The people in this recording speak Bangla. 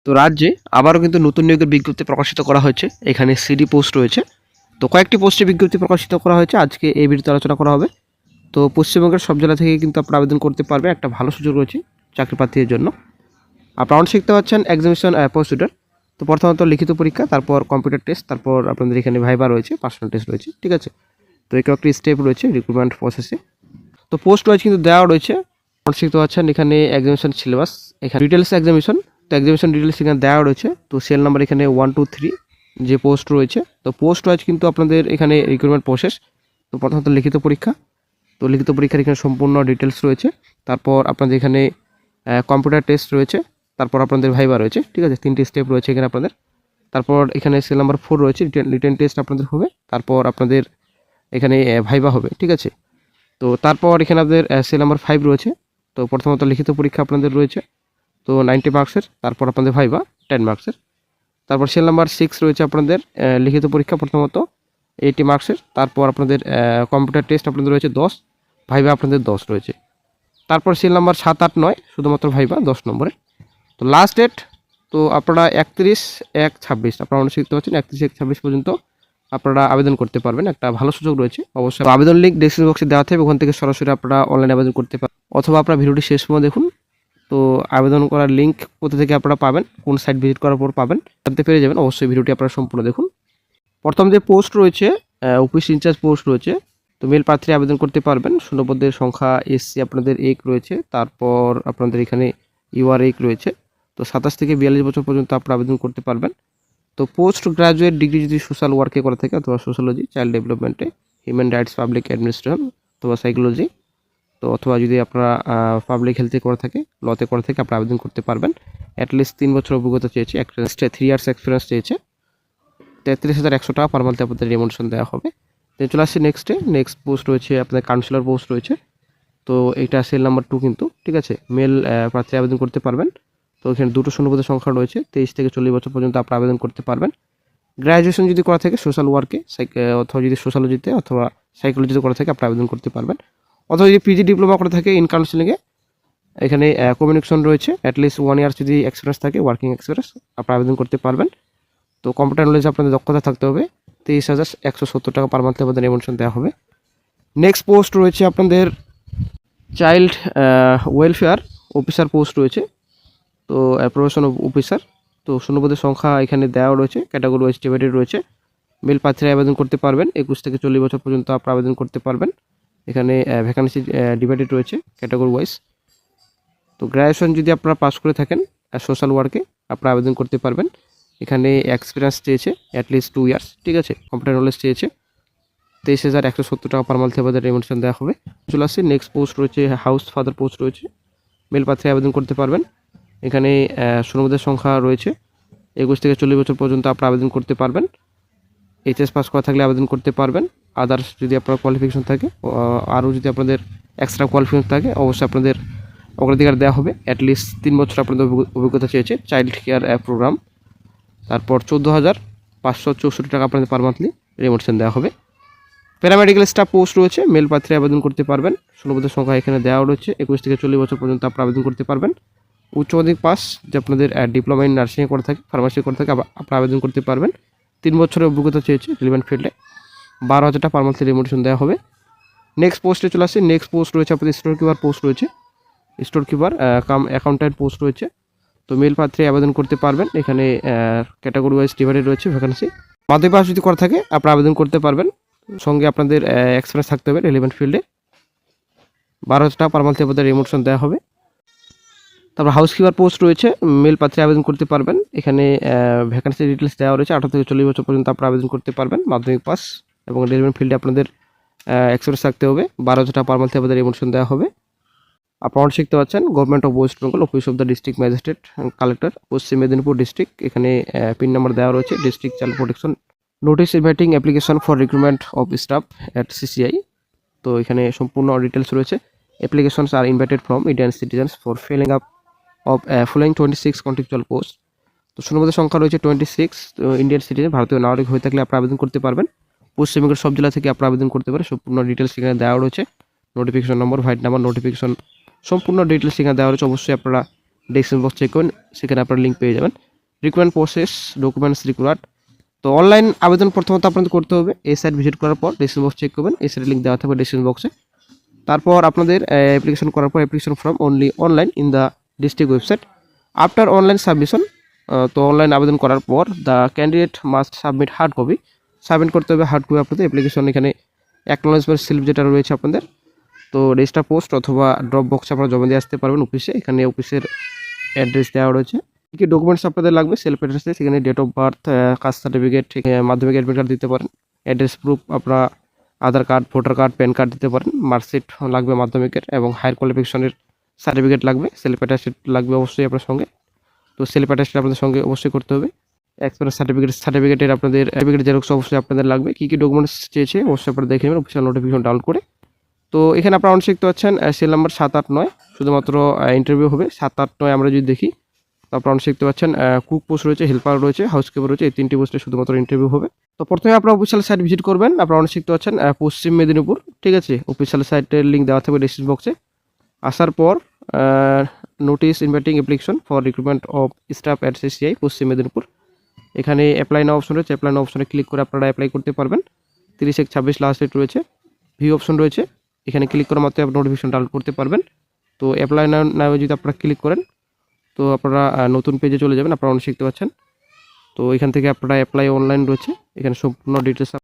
তো রাজ্যে আবারও কিন্তু নতুন নিয়োগের বিজ্ঞপ্তি প্রকাশিত করা হয়েছে। এখানে সিডি পোস্ট রয়েছে। তো কয়েকটি পোস্টে বিজ্ঞপ্তি প্রকাশিত করা হয়েছে, আজকে এই ভিডিওতে আলোচনা করা হবে। তো পশ্চিমবঙ্গের সব জেলা থেকে কিন্তু আপনারা আবেদন করতে পারবেন, একটা ভালো সুযোগ রয়েছে চাকরি প্রার্থীদের জন্য। আপনারা অন শিখতে পাচ্ছেন এক্সামিনেশন প্রসিডিউর। তো প্রথমত লিখিত পরীক্ষা, তারপর কম্পিউটার টেস্ট, তারপর আপনাদের এখানে ভাইবা রয়েছে, পার্সোনাল টেস্ট রয়েছে, ঠিক আছে। তো এই কয়েকটি স্টেপ রয়েছে রিক্রুটমেন্ট প্রসেসে। তো পোস্ট ওয়াইজ কিন্তু দেওয়া রয়েছে। অন শিখতে পাচ্ছেন এখানে এক্সামিনেশন সিলেবাস, এখানে ডিটেলস এক্সামিনেশন। তো এক্সামিনেশন ডিটেলস এখানে দেওয়া রয়েছে। তো সেল নাম্বার এখানে 1 2 3 যে পোস্ট রয়েছে। তো পোস্ট ওয়াইজ কিন্তু আপনাদের এখানে রিক্রুটমেন্ট প্রসেস। তো প্রথমত লিখিত পরীক্ষা। তো লিখিত পরীক্ষার এখানে সম্পূর্ণ ডিটেলস রয়েছে। তারপর আপনাদের এখানে কম্পিউটার টেস্ট রয়েছে, তারপর আপনাদের ভাইবা রয়েছে, ঠিক আছে। 3টি স্টেপ রয়েছে এখানে আপনাদের। তারপর এখানে সেল নাম্বার 4 রয়েছে, রিটেন টেস্ট আপনাদের হবে। তারপর আপনাদের এখানে ভাইবা হবে, ঠিক আছে। তো তারপর এখানে আপনাদের সেল নাম্বার 5 রয়েছে। তো প্রথমত লিখিত পরীক্ষা আপনাদের রয়েছে, তো 90 মার্কসের। তারপর আপনাদের ভাইবা 10 মার্কসের। তারপর সেল নাম্বার 6 রয়েছে আপনাদের লিখিত পরীক্ষা প্রথমত 80 মার্কসের। তারপর আপনাদের কম্পিউটার টেস্ট আপনাদের রয়েছে 10, ভাইবা আপনাদের 10 রয়েছে। তারপর সেল নাম্বার 7 8 9 শুধুমাত্র ভাইবা 10 নম্বরের। তো লাস্ট ডেট তো আপনারা 31/1/26 আপনারা অনুষ্ঠিত শিখতে পাচ্ছেন 31/1/26 পর্যন্ত আপনারা আবেদন করতে পারবেন, একটা ভালো সুযোগ রয়েছে অবশ্যই। আবেদন লিঙ্ক ডেসক্রিপশন বক্সে দেওয়া থাকবে, ওখান থেকে সরাসরি আপনারা অনলাইনে আবেদন করতে পারেন, অথবা আপনারা ভিডিওটি শেষ পর্যন্ত দেখুন। তো আবেদন করার লিঙ্ক কোথা থেকে আপনারা পাবেন, কোন সাইট ভিজিট করার পর পাবেন জানতে পেরে যাবেন। অবশ্যই ভিডিওটি আপনারা সম্পূর্ণ দেখুন। প্রথম যে পোস্ট রয়েছে অফিস ইনচার্জ পোস্ট রয়েছে। তো মেল প্রার্থীরা আবেদন করতে পারবেন। শূন্যপদের সংখ্যা এসসি আপনাদের 1 রয়েছে। তারপর আপনাদের এখানে ইউআর 1 রয়েছে। তো 27 থেকে 42 বছর পর্যন্ত আপনারা আবেদন করতে পারবেন। তো পোস্ট গ্রাজুয়েট ডিগ্রি যদি সোশ্যাল ওয়ার্কে করা থাকে, অথবা সোশ্যালজি, চাইল্ড ডেভেলপমেন্টে, হিউম্যান রাইটস, পাবলিক অ্যাডমিনিস্ট্রেশন অথবা সাইকোলজি, তো অথবা যদি আপনারা পাবলিক হেলথে করা থাকে, লতে করা থাকে, আপনারা আবেদন করতে পারবেন। অ্যাটলিস্ট 3 বছর অভিজ্ঞতা চেয়েছে, 3 ইয়ার্স এক্সপিরিয়েন্স চেয়েছে। 33,100 টাকা পার মান্থে আপনাদের রেমুনেশন দেওয়া হবে। তো চলে আসছি নেক্সট পোস্ট রয়েছে আপনাদের কাউন্সিলর পোস্ট রয়েছে। তো এটা সেল নাম্বার 2 কিন্তু, ঠিক আছে। মেল প্রার্থী আবেদন করতে পারবেন। তো এখানে দুটো শূন্যপদের সংখ্যা রয়েছে, 23 থেকে 40 বছর পর্যন্ত আপনারা আবেদন করতে পারবেন। গ্র্যাজুয়েশন যদি করা থাকে সোশ্যাল ওয়ার্কে, অথবা যদি সোশ্যালজিতে অথবা সাইকোলজিতে করা থাকে আপনারা আবেদন করতে পারবেন। অথবা যদি পিজি ডিপ্লোমা করা থাকে ইন কাউন্সিলিংয়ে, এখানে কমিউনিকেশন রয়েছে, অ্যাটলিস্ট 1 ইয়ার যদি এক্সপিরিয়েন্স থাকে, ওয়ার্কিং এক্সপিরিয়েন্স, আপনারা আবেদন করতে পারবেন। তো কম্পিউটার নলেজ আপনাদের দক্ষতা থাকতে হবে। 23,170 টাকা পার মান্থে আপনাদের রেমুনেশন দেওয়া হবে। নেক্সট পোস্ট রয়েছে আপনাদের চাইল্ড ওয়েলফেয়ার অফিসার পোস্ট রয়েছে। তো অ্যাপ্রোভেশন অফিসার। তো শূন্যপদের সংখ্যা এখানে দেওয়া রয়েছে, ক্যাটাগরি ওয়াইজ ডিভাইডেড রয়েছে। মেল প্রার্থীরা আবেদন করতে পারবেন। 21 থেকে 40 বছর পর্যন্ত আপনারা আবেদন করতে পারবেন। এখানে ভ্যাকান্সি ডিভাইডেড রয়েছে ক্যাটাগরি ওয়াইজ। তো গ্র্যাজুয়েশন যদি আপনারা পাস করে থাকেন সোশ্যাল ওয়ার্কে, আপনারা আবেদন করতে পারবেন। এখানে এক্সপিরিয়েন্স চেয়েছে অ্যাটলিস্ট 2 ইয়ার্স, ঠিক আছে। কম্পিউটার নলেজ চেয়েছে। 23,170 টাকা পার মান্থে আপনাদের রেমুনেশন দেওয়া হবে। চলে আসছে নেক্সট পোস্ট রয়েছে হাউস ফাদার পোস্ট রয়েছে। মেল প্রার্থী আবেদন করতে পারবেন। এখানে শূন্যপদের সংখ্যা রয়েছে 21 থেকে 40 বছর পর্যন্ত আপনারা আবেদন করতে পারবেন। এইচএস পাস করা থাকলে আবেদন করতে পারবেন। আদার্স যদি আপনার কোয়ালিফিকেশন থাকে, আরও যদি আপনাদের এক্সট্রা কোয়ালিফিকেশন থাকে, অবশ্যই আপনাদের অগ্রাধিকার দেওয়া হবে। অ্যাটলিস্ট 3 বছর আপনাদের অভিজ্ঞতা চেয়েছে চাইল্ড কেয়ার প্রোগ্রাম। তারপর 14,564 টাকা আপনাদের পার মান্থলি রেমুনেশন দেওয়া হবে। প্যারামেডিক্যাল স্টাফ পোস্ট রয়েছে, মেল প্রার্থীরা আবেদন করতে পারবেন। শূন্যপদের সংখ্যা এখানে দেওয়া রয়েছে, 21 থেকে 40 বছর পর্যন্ত আপনারা আবেদন করতে পারবেন। উচ্চ মাধ্যমিক পাস যে আপনাদের ডিপ্লোমা ইন নার্সিংয়ে করে থাকে, ফার্মাসি করে থাকে, আপনারা আবেদন করতে পারবেন। 3 বছরের অভিজ্ঞতা চেয়েছে রিলেভেন্ট ফিল্ডে। 12,000 টাকা পার মান্থলি রেমুনেশন দেওয়া হবে। নেক্সট পোস্টে চলে আসছে। নেক্সট পোস্ট রয়েছে আপনাদের স্টোর কিপার পোস্ট রয়েছে। স্টোর কিপার কাম অ্যাকাউন্ট্যান্ট পোস্ট রয়েছে। তো মেল প্রার্থী আবেদন করতে পারবেন। এখানে ক্যাটাগরি ওয়াইজ ডিভাইডেড রয়েছে ভ্যাকান্সি। মাধ্যমিক পাস যদি করা থাকে আপনারা আবেদন করতে পারবেন। সঙ্গে আপনাদের এক্সপিরিয়েন্স থাকতে হবে রিলেভেন্ট ফিল্ডে। 12,000 টাকা পার মান্থে আপনাদের রেমুনেশন দেওয়া হবে। তারপর হাউসকিপার পোস্ট রয়েছে, মেল প্রার্থী আবেদন করতে পারবেন। এখানে ভ্যাকান্সি ডিটেলস দেওয়া রয়েছে। 18 থেকে 40 বছর পর্যন্ত আপনারা আবেদন করতে পারবেন। মাধ্যমিক পাস এবং রিলেভেন্ট ফিল্ডে আপনাদের এক্সপিরিয়েন্স থাকতে হবে। 12,000 টাকা পার মান্থে আপনাদের রেমুনেশন দেওয়া হবে। আপনারা শিখতে পাচ্ছেন government of West Bengal, office of the district magistrate collector, Paschim Medinipur district. এখানে পিন নাম্বার দেওয়া রয়েছে, district child protection. Notice inviting application for recruitment of staff at CCI. তো এখানে সম্পূর্ণ ডিটেলস রয়েছে। Applications are invited from Indian citizens for filling up of following 26 contractual post. তো শূন্যপদের সংখ্যা রয়েছে 26। তো ইন্ডিয়ান সিটিজেন, ভারতীয় নাগরিক হয়ে থাকলে আপনারা আবেদন করতে পারবেন। পশ্চিমবঙ্গের সব জেলা থেকে আপনারা আবেদন করতে পারেন। সম্পূর্ণ ডিটেলস এখানে দেওয়া রয়েছে। নোটিফিকেশন নম্বর, ভাইট নাম্বার, নোটিফিকেশন সম্পূর্ণ ডিটেলস এখানে দেওয়া রয়েছে। অবশ্যই আপনারা ডেসক্রিপশন বক্স চেক করুন, সেখানে আপনারা লিঙ্ক পেয়ে যাবেন। Requirement process, documents required. তো অনলাইন আবেদন প্রথমত আপনাদের করতে হবে। এই সাইট ভিজিট করার পর ডিসক্রিপশন বক্স চেক করবেন, এই সাইটের লিঙ্ক দেওয়া থাকবে ডিসক্রিপশন বক্সে। তারপর আপনাদের অ্যাপ্লিকেশন করার পর application form only online in the district website after online submission. তো অনলাইন আবেদন করার পর the candidate must submit hard copy, submit করতে হবে হার্ড কপি আপনাদের অ্যাপ্লিকেশন। এখানে অ্যাকনোলেজমেন্ট স্লিপ যেটা রয়েছে আপনাদের, তো রেজিস্টার পোস্ট অথবা ড্রপ বক্সে আপনারা জমা দিয়ে আসতে পারবেন অফিসে। এখানে অফিসের অ্যাড্রেস দেওয়া রয়েছে। কী কী ডকুমেন্টস আপনাদের লাগবে, সেলফ অ্যাড্রেস, সেখানে date of birth, caste certificate, Madhyamik admit card দিতে পারেন, অ্যাড্রেস প্রুফ আপনারা Aadhaar card, voter card, PAN card দিতে পারেন, মার্কশিট লাগবে মাধ্যমিকের, এবং হায়ার কোয়ালিফিকেশনের সার্টিফিকেট লাগবে, সেলফ অ্যাটাস্টেড লাগবে অবশ্যই আপনার সঙ্গে। তো সেলফ অ্যাটাস্টেড আপনাদের সঙ্গে অবশ্যই করতে হবে। এক্সপিরিয়েন্স সার্টিফিকেটের আপনাদের সার্টিফিকেট জেরক্স অবশ্যই আপনাদের লাগবে। কী কী ডকুমেন্টস চেয়েছে অবশ্যই আপনারা দেখে নেবেন অফিসিয়াল নোটিফিকেশন ডাউনলোড করে। তো এখানে আপনারা অনেক শিখতে পাচ্ছেন সেল নাম্বার 7, 8, 9 শুধুমাত্র ইন্টারভিউ হবে। 7, 8, 9 আমরা যদি দেখি, তো আপনারা অনেক শিখতে পাচ্ছেন কুক পোস্ট রয়েছে, হেল্পার রয়েছে, হাউসকিপার রয়েছে, এই 3টি পোস্টে শুধুমাত্র ইন্টারভিউ হবে। তো প্রথমে আপনারা অফিসিয়াল সাইট ভিজিট করবেন। আপনারা অনেক শিখতে পাচ্ছেন পশ্চিম মেদিনীপুর, ঠিক আছে। অফিসিয়াল সাইটের লিঙ্ক দেওয়া থাকবে ডিসক্রিপশন বক্সে। আসার পর notice inviting application for recruitment of staff at CCI পশ্চিম মেদিনীপুর, এখানে অ্যাপ্লাই নাও অপশন রয়েছে। অ্যাপ্লাই নাও অপশনে ক্লিক করে আপনারা অ্যাপ্লাই করতে পারবেন। 30/6/26 লাস্ট ডেট রয়েছে। ভিউ অপশন রয়েছে, এখানে ক্লিক করার মাত্রই আপনি নোটিফিকেশন ডাউনলোড করতে পারবেন। তো অ্যাপ্লাই নাও যদি আপনারা ক্লিক করেন, তো আপনারা নতুন পেজে চলে যাবেন। আপনারা অনেক শিখতে পাচ্ছেন। তো এখান থেকে আপনারা অ্যাপ্লাই অনলাইন রয়েছে, এখানে সম্পূর্ণ ডিটেলস